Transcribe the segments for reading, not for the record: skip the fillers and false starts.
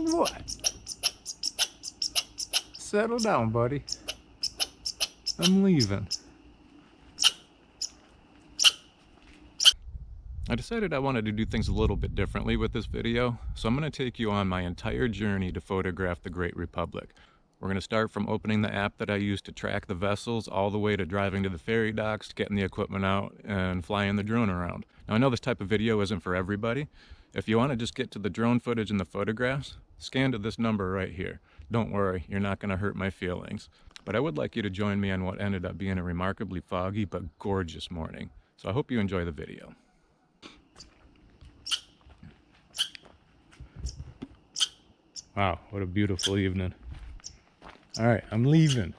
What? Settle down, buddy. I'm leaving. I decided I wanted to do things a little bit differently with this video, so I'm going to take you on my entire journey to photograph the Great Republic. We're going to start from opening the app that I use to track the vessels all the way to driving to the ferry docks, getting the equipment out, and flying the drone around. Now I know this type of video isn't for everybody. If you want to just get to the drone footage and the photographs, scan to this number right here. Don't worry, you're not going to hurt my feelings. But I would like you to join me on what ended up being a remarkably foggy but gorgeous morning. So I hope you enjoy the video. Wow, what a beautiful evening. All right, I'm leaving.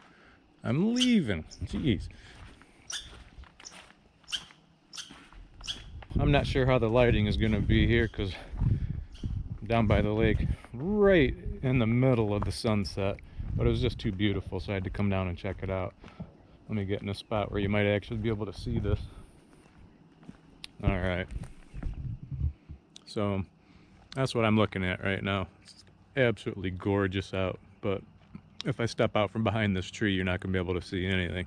I'm leaving. Jeez. I'm not sure how the lighting is going to be here because I'm down by the lake, right in the middle of the sunset. But it was just too beautiful, so I had to come down and check it out. Let me get in a spot where you might actually be able to see this. All right. So that's what I'm looking at right now. It's absolutely gorgeous out, but if I step out from behind this tree, you're not going to be able to see anything.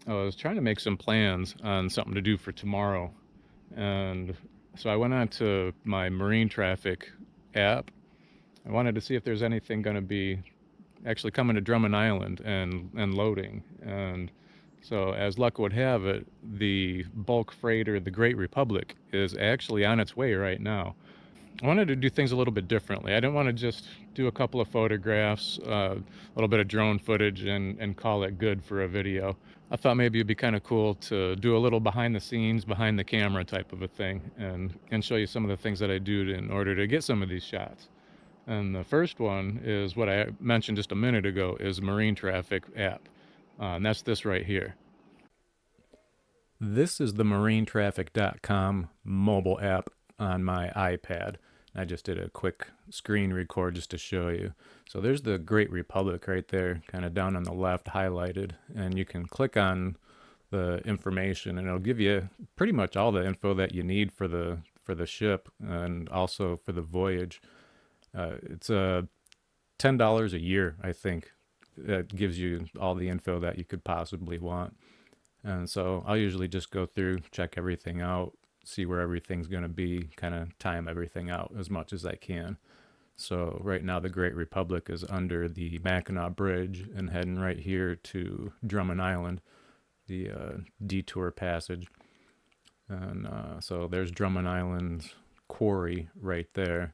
I was trying to make some plans on something to do for tomorrow, and so I went on to my marine traffic app. I wanted to see if there's anything going to be actually coming to Drummond Island and loading. And so as luck would have it, the bulk freighter, the Great Republic, is actually on its way right now. I wanted to do things a little bit differently. I didn't want to just do a couple of photographs, a little bit of drone footage, and call it good for a video. I thought maybe it'd be kind of cool to do a little behind the scenes, behind the camera type of a thing, and show you some of the things that I do in order to get some of these shots. And the first one is what I mentioned just a minute ago, is Marine Traffic app. And that's this right here. This is the marinetraffic.com mobile app on my iPad. I just did a quick screen record just to show you. So there's the Great Republic right there, kind of down on the left, highlighted. And you can click on the information and it'll give you pretty much all the info that you need for the ship and also for the voyage. It's $10 a year, I think. That gives you all the info that you could possibly want. And so I'll usually just go through, check everything out, see where everything's going to be, kind of time everything out as much as I can. So right now the Great Republic is under the Mackinac Bridge and heading right here to Drummond Island, the detour passage. And so there's Drummond Island's Quarry right there.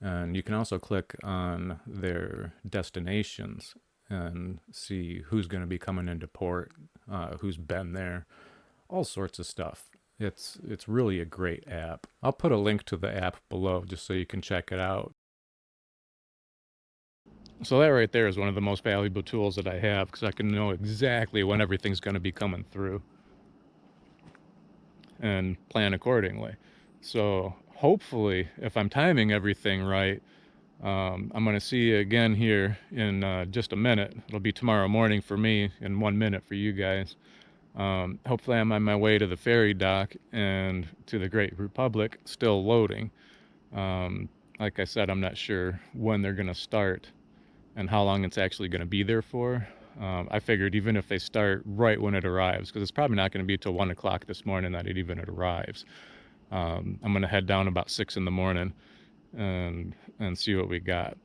And you can also click on their destinations and see who's going to be coming into port, who's been there, all sorts of stuff. It's really a great app. I'll put a link to the app below just so you can check it out. So that right there is one of the most valuable tools that I have because I can know exactly when everything's going to be coming through and plan accordingly. So hopefully, if I'm timing everything right, I'm going to see you again here in just a minute. It'll be tomorrow morning for me and 1 minute for you guys. Hopefully I'm on my way to the ferry dock and to the Great Republic, still loading. Like I said, I'm not sure when they're going to start and how long it's actually going to be there for. I figured even if they start right when it arrives, because it's probably not going to be till 1 o'clock this morning that it even arrives. I'm going to head down about 6 in the morning and see what we got.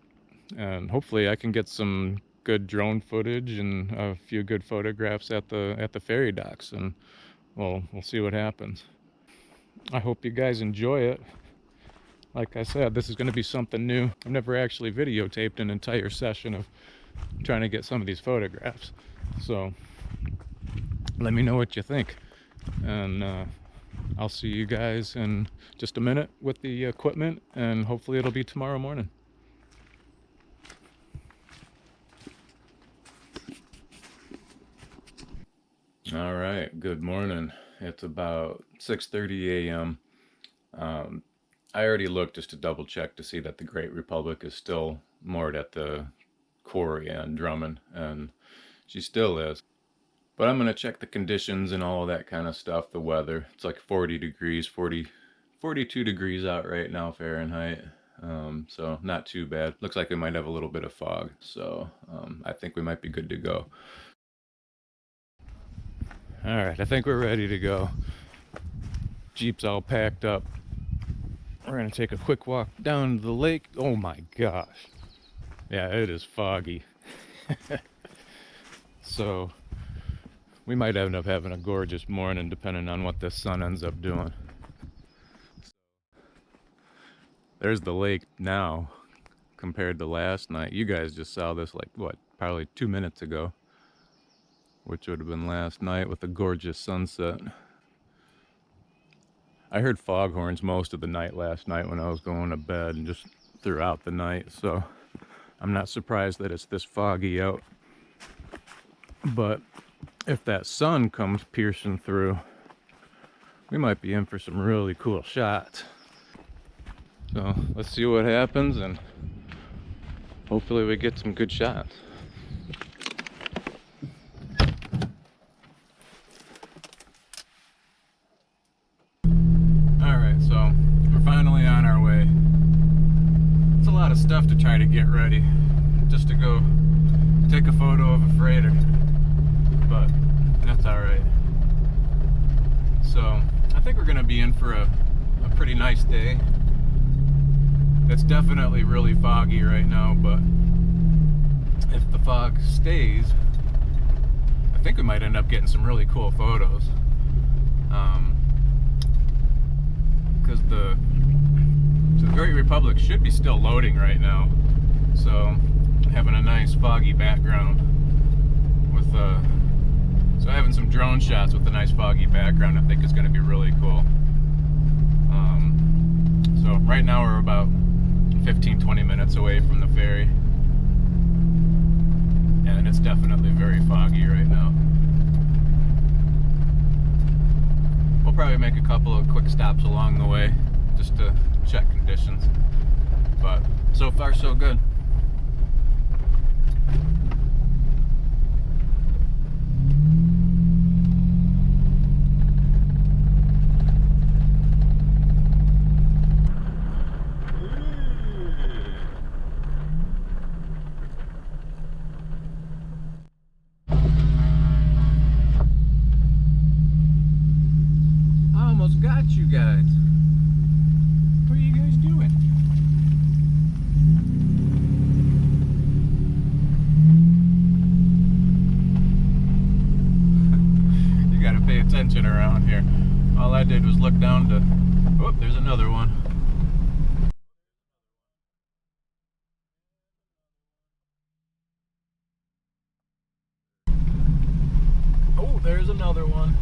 And hopefully I can get some good drone footage and a few good photographs at the ferry docks, and we'll see what happens. I hope you guys enjoy it. Like I said, this is going to be something new. I've never actually videotaped an entire session of trying to get some of these photographs. So let me know what you think. And I'll see you guys in just a minute with the equipment, and hopefully it'll be tomorrow morning. All right, good morning. It's about 6:30 a.m. I already looked just to double check to see that the Great Republic is still moored at the Quarry and Drummond, and she still is. But I'm going to check the conditions and all of that kind of stuff, the weather. It's like 40 degrees, 42 degrees out right now Fahrenheit. So not too bad. Looks like we might have a little bit of fog, so I think we might be good to go. All right, I think we're ready to go. Jeep's all packed up. We're gonna take a quick walk down to the lake. Oh my gosh. Yeah, it is foggy. So we might end up having a gorgeous morning depending on what the sun ends up doing. There's the lake now compared to last night. You guys just saw this like what, probably 2 minutes ago, which would have been last night with a gorgeous sunset. I heard foghorns most of the night last night when I was going to bed and just throughout the night, so I'm not surprised that it's this foggy out. But if that sun comes piercing through, we might be in for some really cool shots. So let's see what happens, and hopefully we get some good shots. Alright, so we're finally on our way. It's a lot of stuff to try to get ready just to go take a photo of a freighter, but that's alright. So I think we're going to be in for a pretty nice day. It's definitely really foggy right now, but if the fog stays, I think we might end up getting some really cool photos. Because the Great Republic should be still loading right now, so having a nice foggy background with so having some drone shots with a nice foggy background I think is going to be really cool. So right now we're about 15-20 minutes away from the ferry, and it's definitely very foggy right now. We'll probably make a couple of quick stops along the way just to check conditions, but so far so good. Got you guys. What are you guys doing? You gotta pay attention around here. All I did was look down to, oh, there's another one. Oh, there's another one.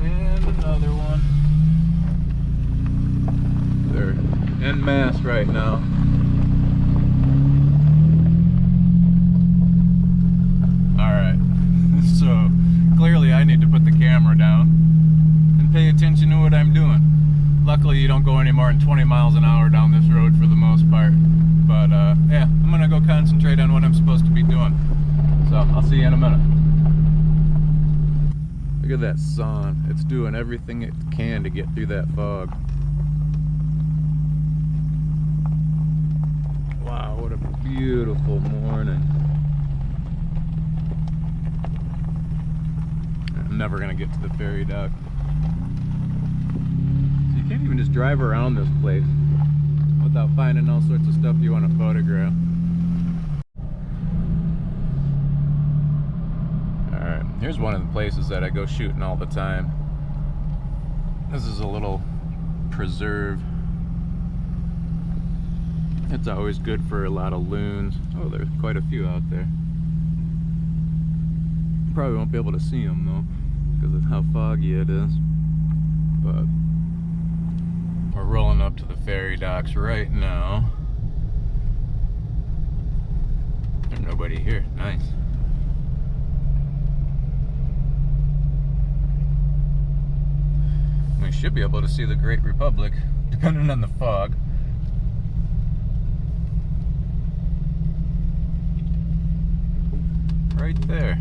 And another one. They're en masse right now. Alright, so clearly I need to put the camera down and pay attention to what I'm doing. Luckily you don't go any more than 20 miles an hour down this road for the most part. But yeah, I'm gonna go concentrate on what I'm supposed to be doing. So I'll see you in a minute. Look at that sun. It's doing everything it can to get through that fog. Wow, what a beautiful morning. I'm never gonna get to the ferry dock. So you can't even just drive around this place without finding all sorts of stuff you want to photograph. Here's one of the places that I go shooting all the time. This is a little preserve. It's always good for a lot of loons. Oh, there's quite a few out there. Probably won't be able to see them though, because of how foggy it is. But we're rolling up to the ferry docks right now. There's nobody here. Nice. We should be able to see the Great Republic, depending on the fog. Right there.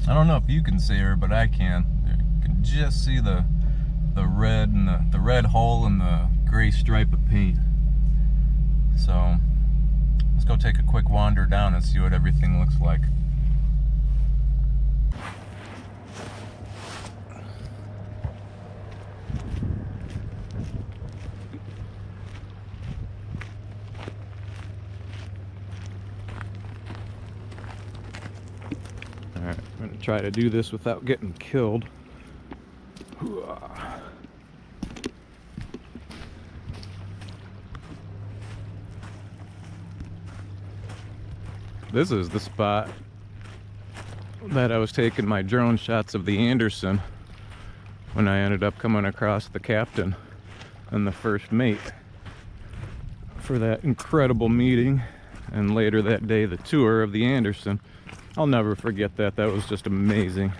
I don't know if you can see her, but I can. You can just see the red and the red hole and the gray stripe of paint. So let's go take a quick wander down and see what everything looks like. Alright, I'm going to try to do this without getting killed. This is the spot that I was taking my drone shots of the Anderson when I ended up coming across the captain and the first mate for that incredible meeting, and later that day the tour of the Anderson. I'll never forget that. That was just amazing.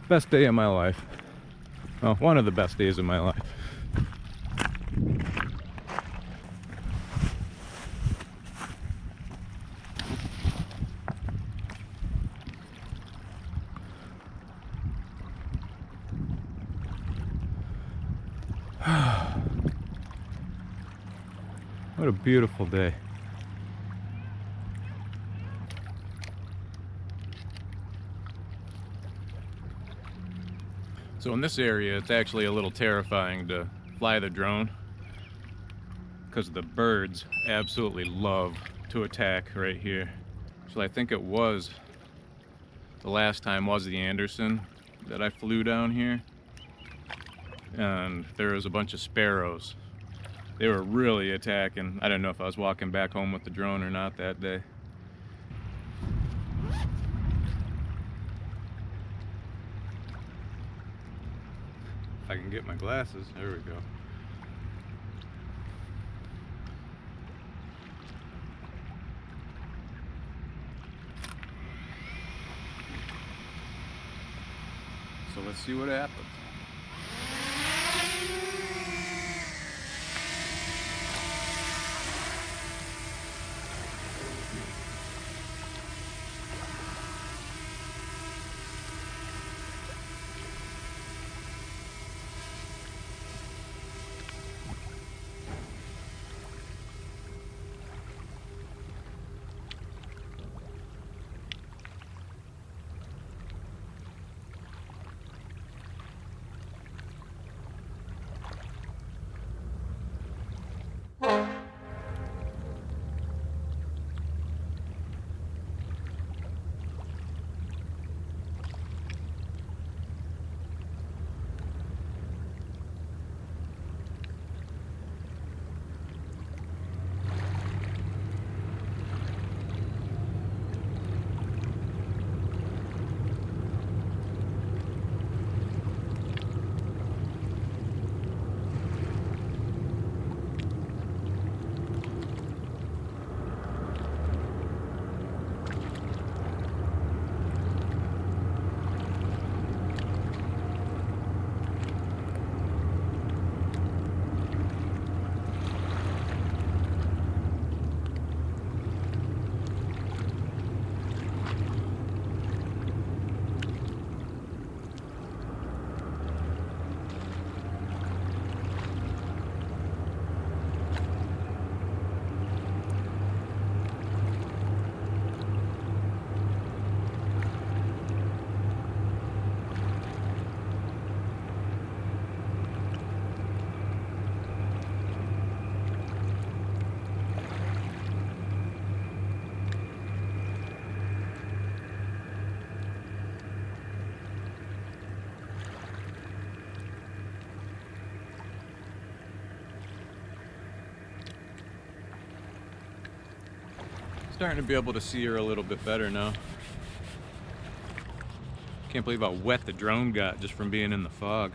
Best day of my life. Well, one of the best days of my life. What a beautiful day. So in this area, it's actually a little terrifying to fly the drone because the birds absolutely love to attack right here. So I think it was, the last time was the Anderson that I flew down here, and there was a bunch of sparrows. They were really attacking. I didn't know if I was walking back home with the drone or not that day. I can get my glasses. There we go. So let's see what happens. Starting to be able to see her a little bit better now. Can't believe how wet the drone got just from being in the fog.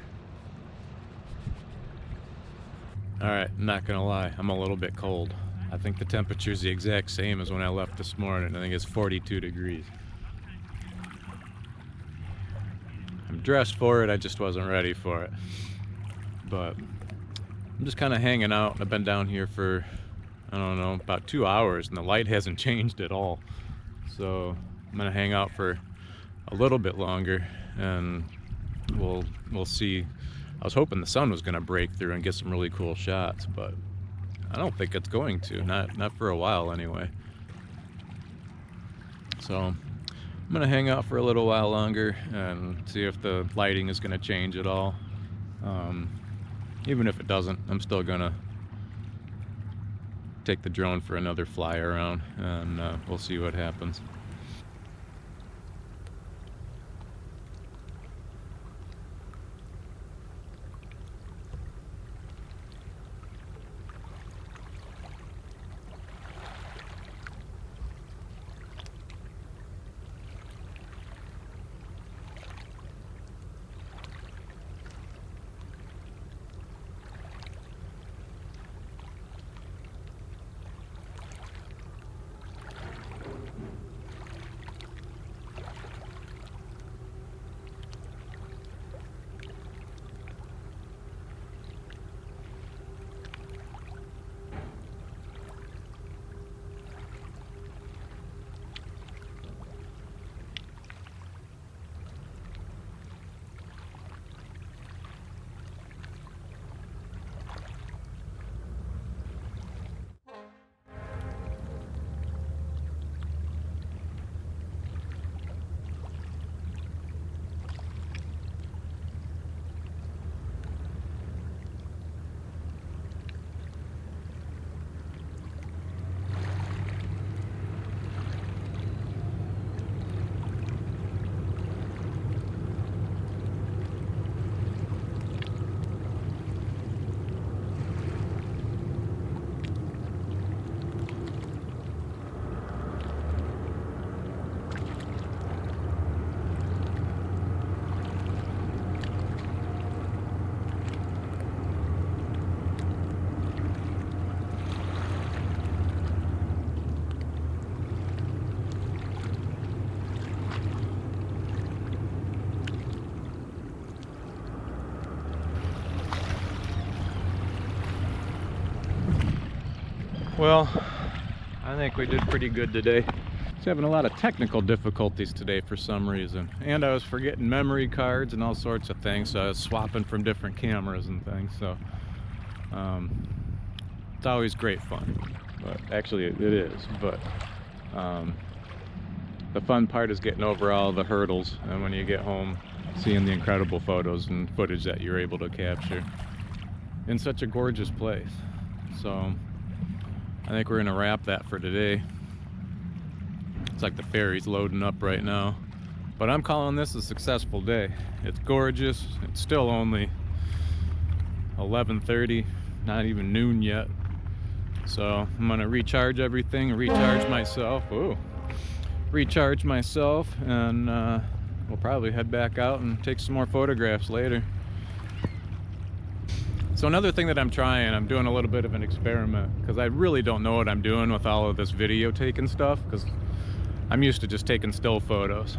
Alright, I'm not gonna lie, I'm a little bit cold. I think the temperature's the exact same as when I left this morning. I think it's 42 degrees. I'm dressed for it, I just wasn't ready for it. But I'm just kind of hanging out. I've been down here for, I don't know, about 2 hours, and the light hasn't changed at all. So I'm gonna hang out for a little bit longer, and we'll see. I was hoping the sun was gonna break through and get some really cool shots, but I don't think it's going to. Not for a while anyway. So I'm gonna hang out for a little while longer and see if the lighting is gonna change at all. Even if it doesn't, I'm still gonna take the drone for another fly around, and we'll see what happens. Well, I think we did pretty good today. I was having a lot of technical difficulties today for some reason, and I was forgetting memory cards and all sorts of things, so I was swapping from different cameras and things. So it's always great fun, but actually it is, but the fun part is getting over all the hurdles, and when you get home, seeing the incredible photos and footage that you're able to capture in such a gorgeous place. So I think we're gonna wrap that for today. It's like the ferry's loading up right now, but I'm calling this a successful day. It's gorgeous. It's still only 11:30, not even noon yet. So I'm gonna recharge everything, recharge myself. Ooh, recharge myself, and we'll probably head back out and take some more photographs later. So another thing that I'm doing a little bit of an experiment, because I really don't know what I'm doing with all of this video taking stuff, because I'm used to just taking still photos.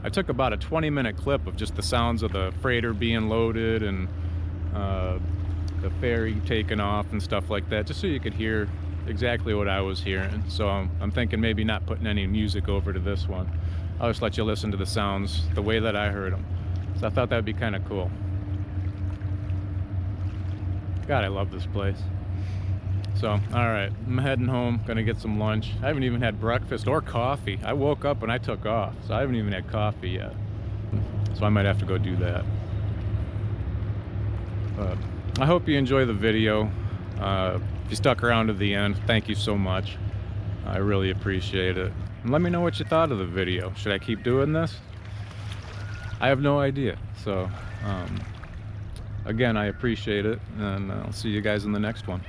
I took about a 20-minute clip of just the sounds of the freighter being loaded and the ferry taking off and stuff like that, just so you could hear exactly what I was hearing. So I'm thinking maybe not putting any music over to this one. I'll just let you listen to the sounds the way that I heard them. So I thought that would be kind of cool. God, I love this place. So, all right, I'm heading home, gonna get some lunch. I haven't even had breakfast or coffee. I woke up and I took off, so I haven't even had coffee yet. So I might have to go do that. But I hope you enjoy the video. If you stuck around to the end, thank you so much. I really appreciate it. And let me know what you thought of the video. Should I keep doing this? I have no idea. So, again, I appreciate it, and I'll see you guys in the next one.